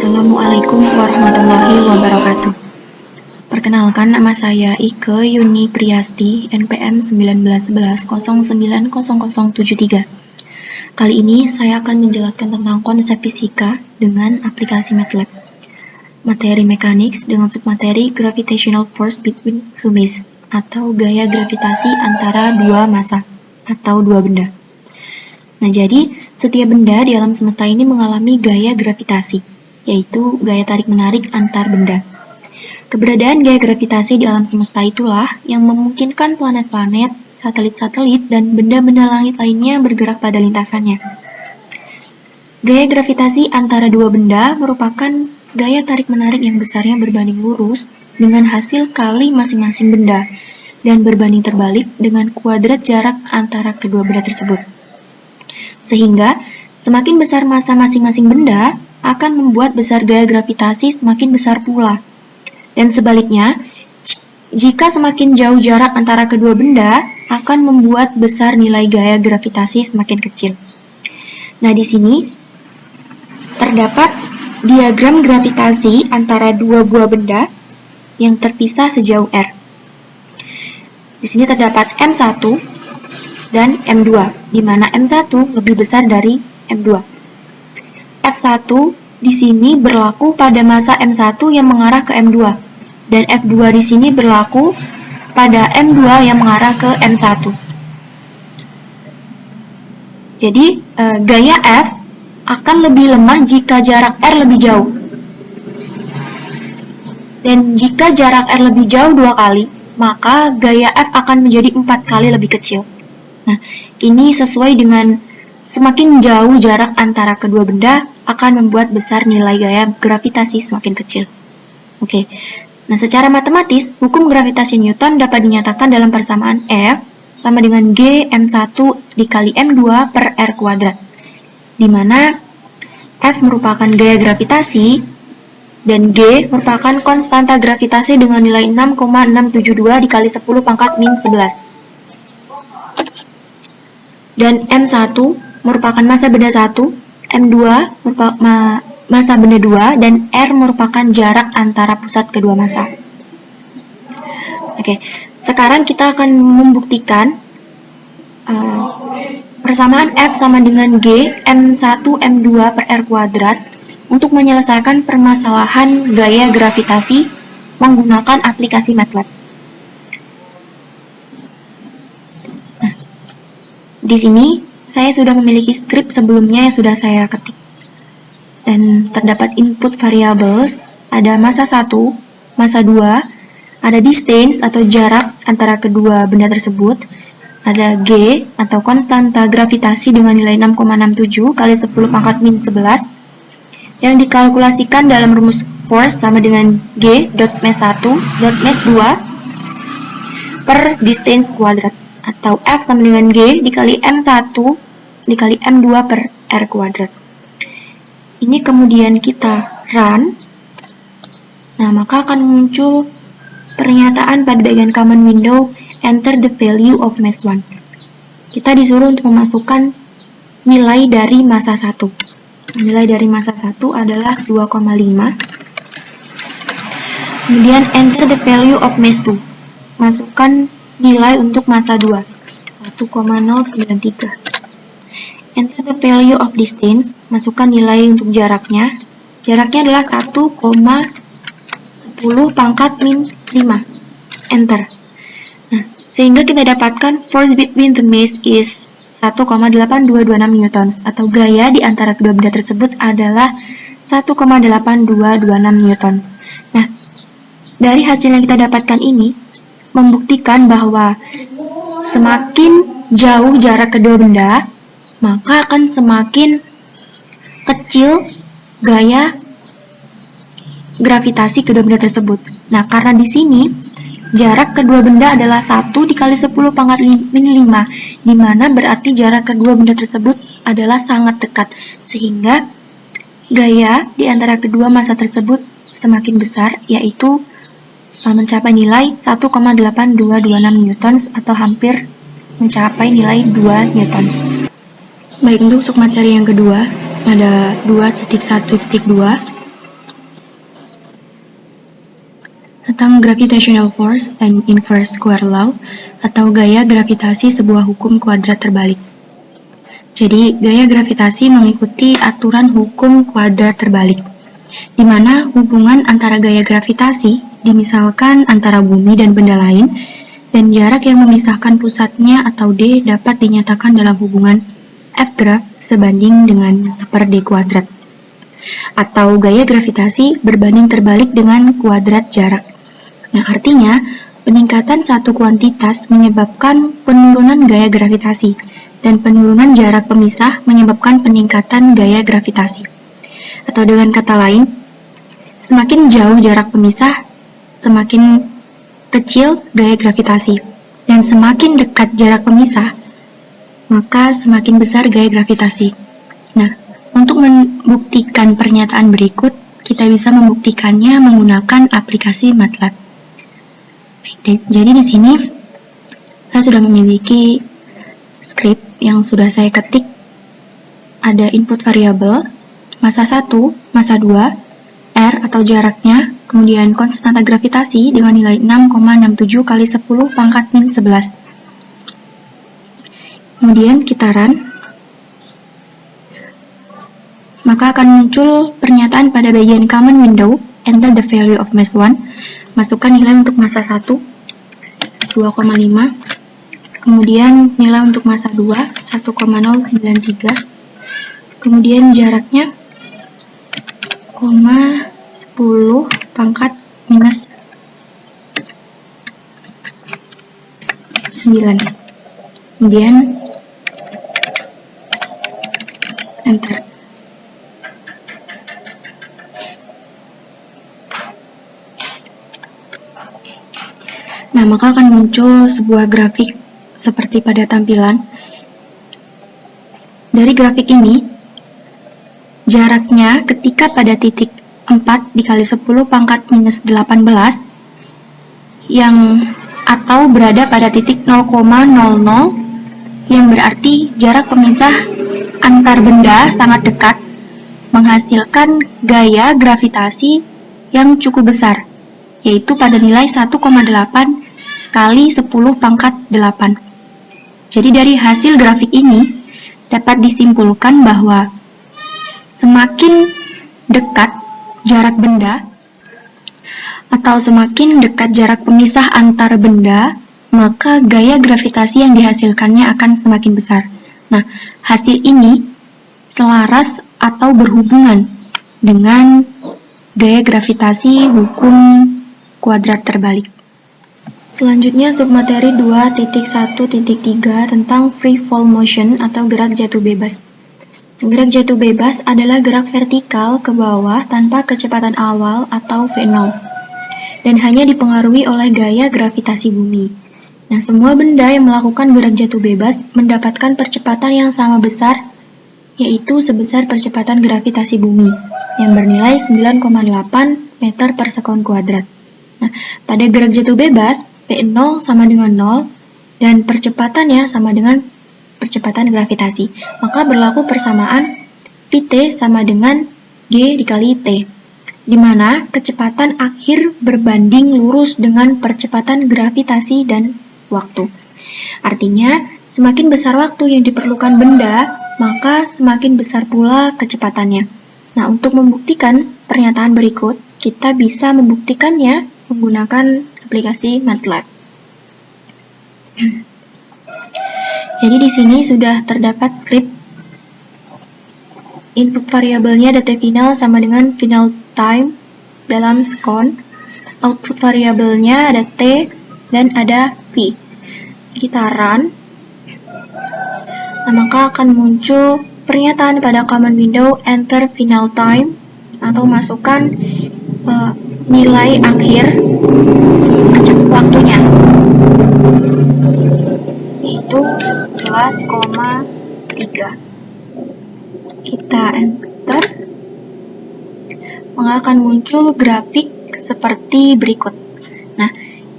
Assalamualaikum warahmatullahi wabarakatuh. Perkenalkan, nama saya Ike Yuni Priasti, NPM 1911090073. Kali ini saya akan menjelaskan tentang konsep fisika dengan aplikasi MATLAB. Materi mechanics dengan submateri gravitational force between two masses, atau gaya gravitasi antara dua massa atau dua benda. Nah, jadi setiap benda di alam semesta ini mengalami gaya gravitasi, yaitu gaya tarik-menarik antar benda. Keberadaan gaya gravitasi di alam semesta itulah yang memungkinkan planet-planet, satelit-satelit, dan benda-benda langit lainnya bergerak pada lintasannya. Gaya gravitasi antara dua benda merupakan gaya tarik-menarik yang besarnya berbanding lurus dengan hasil kali masing-masing benda, dan berbanding terbalik dengan kuadrat jarak antara kedua benda tersebut. Sehingga, semakin besar massa masing-masing benda, akan membuat besar gaya gravitasi semakin besar pula. Dan sebaliknya, jika semakin jauh jarak antara kedua benda, akan membuat besar nilai gaya gravitasi semakin kecil. Nah, di sini terdapat diagram gravitasi antara dua buah benda yang terpisah sejauh R. Di sini terdapat M1 dan M2, di mana M1 lebih besar dari M2. F1 di sini berlaku pada massa M1 yang mengarah ke M2, dan F2 di sini berlaku pada M2 yang mengarah ke M1. Jadi, gaya F akan lebih lemah jika jarak R lebih jauh. Dan jika jarak R lebih jauh 2 kali, maka gaya F akan menjadi 4 kali lebih kecil. Nah, ini sesuai dengan semakin jauh jarak antara kedua benda akan membuat besar nilai gaya gravitasi semakin kecil. Oke. Nah, secara matematis, hukum gravitasi Newton dapat dinyatakan dalam persamaan F sama dengan G M1 dikali M2 per R kuadrat, di mana F merupakan gaya gravitasi dan G merupakan konstanta gravitasi dengan nilai 6,672 dikali 10 pangkat min 11. Dan M1 merupakan massa benda 1, M2 merupakan massa benda 2, dan R merupakan jarak antara pusat kedua massa. Oke, sekarang kita akan membuktikan persamaan F sama dengan G M1 M2 per R kuadrat untuk menyelesaikan permasalahan gaya gravitasi menggunakan aplikasi MATLAB. Di sini, saya sudah memiliki skrip sebelumnya yang sudah saya ketik. Dan terdapat input variables, ada massa 1, massa 2, ada distance atau jarak antara kedua benda tersebut, ada G atau konstanta gravitasi dengan nilai 6,67 kali 10 pangkat min 11, yang dikalkulasikan dalam rumus force sama dengan G dot mass 1 dot mass 2 per distance kuadrat, atau F sama dengan G dikali M1 dikali M2 per R kuadrat. Ini kemudian kita run. Nah, maka akan muncul pernyataan pada bagian command window, enter the value of mass 1. Kita disuruh untuk memasukkan nilai dari massa 1. Nilai dari massa 1 adalah 2,5. Kemudian enter the value of mass 2. Masukkan nilai untuk massa 2, 1,093. Enter the value of distance, masukkan nilai untuk jaraknya. Jaraknya adalah 1,10 pangkat min 5. Enter. Nah, sehingga kita dapatkan force between the mass is 1,8226 newtons, atau gaya di antara kedua benda tersebut adalah 1,8226 newtons. Nah, dari hasil yang kita dapatkan ini membuktikan bahwa semakin jauh jarak kedua benda, maka akan semakin kecil gaya gravitasi kedua benda tersebut. Nah, karena di sini jarak kedua benda adalah 1 dikali 10 pangkat min 5, di mana berarti jarak kedua benda tersebut adalah sangat dekat, sehingga gaya di antara kedua massa tersebut semakin besar, yaitu mencapai nilai 1,8226 newtons atau hampir mencapai nilai 2 newtons. Baik, untuk submateri yang kedua ada 2.1.2 tentang gravitational force and inverse square law atau gaya gravitasi sebuah hukum kuadrat terbalik. Jadi, gaya gravitasi mengikuti aturan hukum kuadrat terbalik, di mana hubungan antara gaya gravitasi, dimisalkan antara bumi dan benda lain, dan jarak yang memisahkan pusatnya atau D dapat dinyatakan dalam hubungan F graf sebanding dengan 1/D kuadrat. Atau gaya gravitasi berbanding terbalik dengan kuadrat jarak. Nah, artinya peningkatan satu kuantitas menyebabkan penurunan gaya gravitasi, dan penurunan jarak pemisah menyebabkan peningkatan gaya gravitasi. Atau dengan kata lain, semakin jauh jarak pemisah, semakin kecil gaya gravitasi, dan semakin dekat jarak pemisah, maka semakin besar gaya gravitasi. Nah, untuk membuktikan pernyataan berikut, kita bisa membuktikannya menggunakan aplikasi MATLAB. Jadi di sini saya sudah memiliki script yang sudah saya ketik. Ada input variabel, massa 1, massa 2, R atau jaraknya, kemudian konstanta gravitasi dengan nilai 6,67 kali 10 pangkat min 11. Kemudian kita run, maka akan muncul pernyataan pada bagian command window, enter the value of mass 1, masukkan nilai untuk massa 1, 2,5, kemudian nilai untuk massa 2, 1,093, kemudian jaraknya, 10 pangkat minus 9, kemudian enter. Nah, maka akan muncul sebuah grafik seperti pada tampilan. Dari grafik ini, jaraknya ketika pada titik 4 dikali 10 pangkat minus 18 atau berada pada titik 0,00, yang berarti jarak pemisah antar benda sangat dekat, menghasilkan gaya gravitasi yang cukup besar, yaitu pada nilai 1,8 kali 10 pangkat 8. Jadi dari hasil grafik ini dapat disimpulkan bahwa semakin dekat jarak benda atau semakin dekat jarak pemisah antar benda, maka gaya gravitasi yang dihasilkannya akan semakin besar. Nah, hasil ini selaras atau berhubungan dengan gaya gravitasi hukum kuadrat terbalik. Selanjutnya submateri 2.1.3 tentang free fall motion atau gerak jatuh bebas. Gerak jatuh bebas adalah gerak vertikal ke bawah tanpa kecepatan awal atau V0 dan hanya dipengaruhi oleh gaya gravitasi bumi. Nah, semua benda yang melakukan gerak jatuh bebas mendapatkan percepatan yang sama besar, yaitu sebesar percepatan gravitasi bumi yang bernilai 9,8 meter per sekon kuadrat. Nah, pada gerak jatuh bebas, P0 sama dengan 0 dan percepatannya sama dengan percepatan gravitasi. Maka berlaku persamaan Vt sama dengan G dikali T, di mana kecepatan akhir berbanding lurus dengan percepatan gravitasi dan waktu. Artinya, semakin besar waktu yang diperlukan benda, maka semakin besar pula kecepatannya. Nah, untuk membuktikan pernyataan berikut, kita bisa membuktikannya menggunakan aplikasi MATLAB. Jadi di sini sudah terdapat script. Input variabelnya dt final sama dengan final time dalam sekon. Output variabelnya ada t dan ada p. Kita run. Nah, maka akan muncul pernyataan pada command window enter final time atau masukkan nilai akhir waktunya, yaitu 11,3. Kita enter, maka akan muncul grafik seperti berikut. Nah,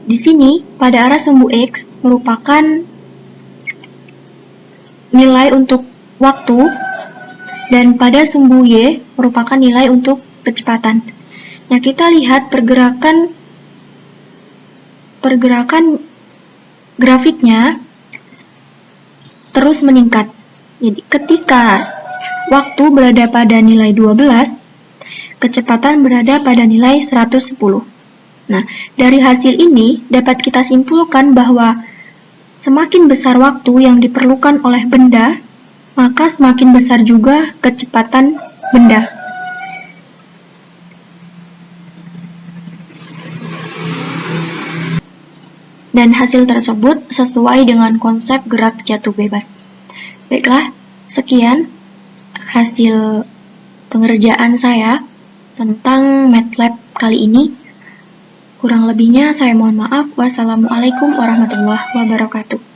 di sini pada arah sumbu X merupakan nilai untuk waktu dan pada sumbu Y merupakan nilai untuk kecepatan. Nah, kita lihat pergerakan pergerakan grafiknya terus meningkat. Jadi ketika waktu berada pada nilai 12, kecepatan berada pada nilai 110. Nah, dari hasil ini dapat kita simpulkan bahwa semakin besar waktu yang diperlukan oleh benda, maka semakin besar juga kecepatan benda. Dan hasil tersebut sesuai dengan konsep gerak jatuh bebas. Baiklah, sekian hasil pengerjaan saya tentang MATLAB kali ini. Kurang lebihnya saya mohon maaf. Wassalamualaikum warahmatullahi wabarakatuh.